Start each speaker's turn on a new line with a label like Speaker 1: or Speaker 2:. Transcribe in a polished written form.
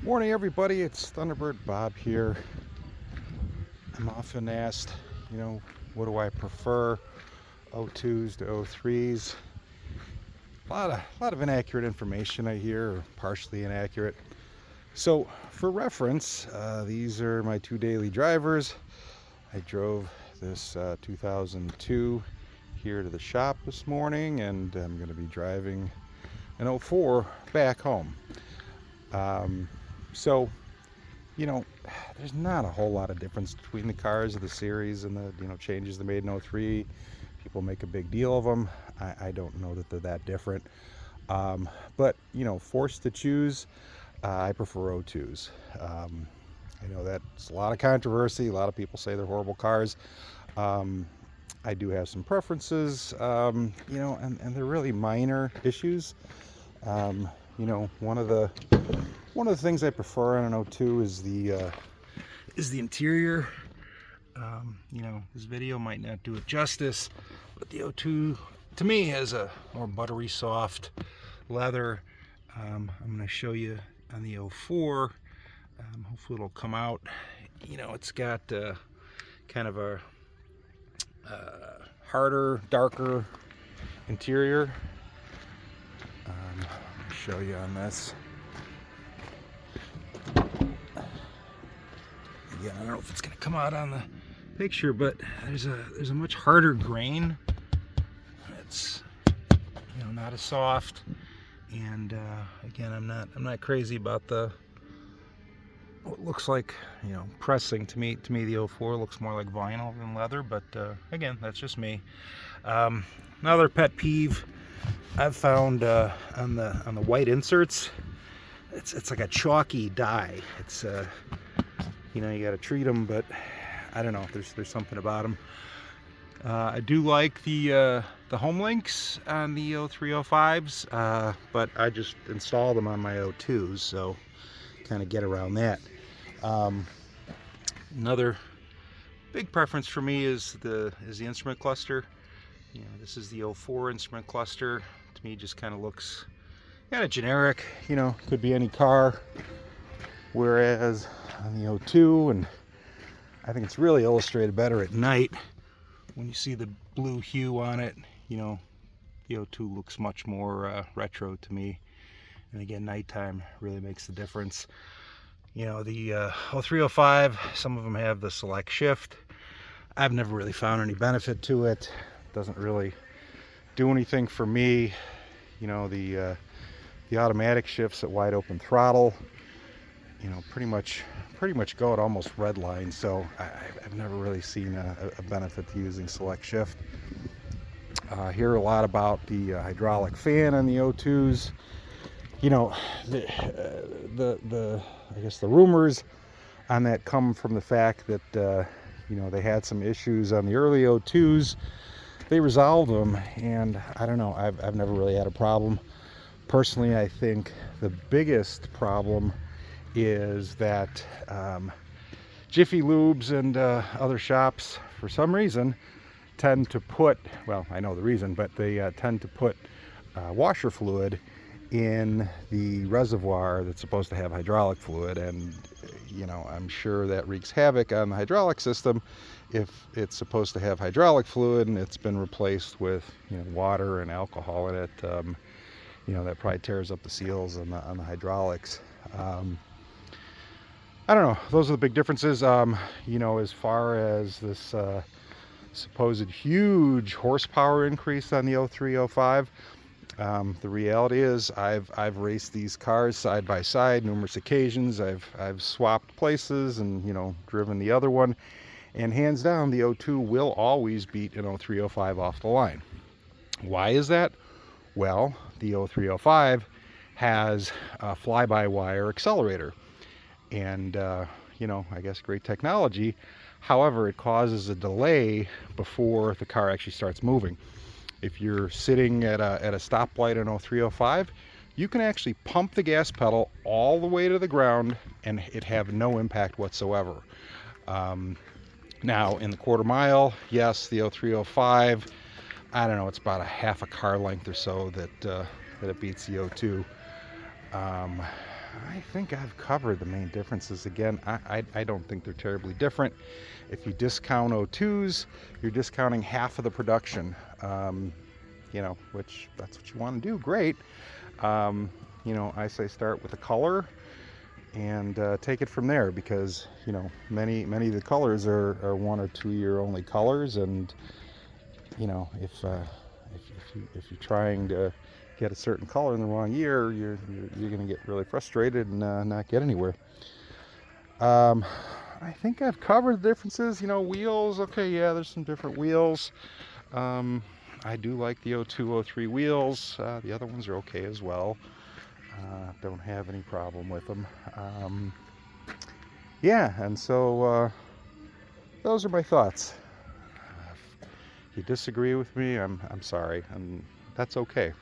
Speaker 1: Morning everybody, it's Thunderbird Bob here. I'm often asked, what do I prefer, O2s to O3s? A lot of inaccurate information I hear, or partially inaccurate. So for reference, these are my two daily drivers. I drove this 2002 here to the shop this morning, and I'm going to be driving an 04 back home. So, there's not a whole lot of difference between the cars of the series and the, changes they made in 03. People make a big deal of them. I don't know that they're that different. But, forced to choose, I prefer O2s. I know that's a lot of controversy. A lot of people say they're horrible cars. I do have some preferences, and they're really minor issues. One of the things I prefer on an O2 is the interior. This video might not do it justice, but the O2 to me has a more buttery soft leather. I'm going to show you on the 04. Hopefully it'll come out. It's got kind of a harder, darker interior. I'll show you on this. Again, I don't know if it's going to come out on the picture, but there's a much harder grain. It's not as soft, and again, I'm not crazy about what looks like pressing. To me the 04 looks more like vinyl than leather, but again, that's just me. Another pet peeve I've found on the white inserts, it's like a chalky dye. It's you got to treat them, but I don't know, there's something about them. I do like the home links on the 0305s, but I just install them on my O2s, so kind of get around that. Another big preference for me is the instrument cluster. This is the 04 instrument cluster. To me, just kind of looks kind of generic. Could be any car. Whereas on the 02, and I think it's really illustrated better at night when you see the blue hue on it. The 02 looks much more retro to me, and again, nighttime really makes the difference. The 0305, some of them have the select shift. I've never really found any benefit to it. Doesn't really do anything for me. The automatic shifts at wide open throttle, pretty much go at almost red line, so I've never really seen a benefit to using select shift. Hear a lot about the hydraulic fan on the O2s. I guess the rumors on that come from the fact that they had some issues on the early O2s. They resolved them, and I don't know, I've never really had a problem. Personally, I think the biggest problem is that Jiffy Lubes and other shops, for some reason, tend to put, well, I know the reason, but they tend to put washer fluid in the reservoir that's supposed to have hydraulic fluid, and I'm sure that wreaks havoc on the hydraulic system if it's supposed to have hydraulic fluid and it's been replaced with water and alcohol in it. That probably tears up the seals on the hydraulics. I don't know, those are the big differences. As far as this supposed huge horsepower increase on the 0305, the reality is I've raced these cars side by side numerous occasions. I've swapped places and driven the other one, and hands down the 02 will always beat an 0305 off the line. Why is that? Well, the 0305 has a fly-by-wire accelerator, and I guess great technology. However, it causes a delay before the car actually starts moving. If you're sitting at a stoplight in 0305, you can actually pump the gas pedal all the way to the ground and it have no impact whatsoever. Now in the quarter mile, yes, the 0305, I don't know, it's about a half a car length or so that it beats the 02. I think I've covered the main differences. Again, I don't think they're terribly different. If you discount O2s, you're discounting half of the production, you know, which that's what you want to do. Great. You know, I say start with the color and take it from there, because, you know, many of the colors are 1 or 2 year only colors, and you know, if you're trying to get a certain color in the wrong year, you're going to get really frustrated and not get anywhere. I think I've covered the differences. You know, wheels, okay, yeah, there's some different wheels. I do like the 02, 03 wheels. The other ones are okay as well. Don't have any problem with them. Yeah, and so those are my thoughts. If you disagree with me, I'm sorry, and that's okay.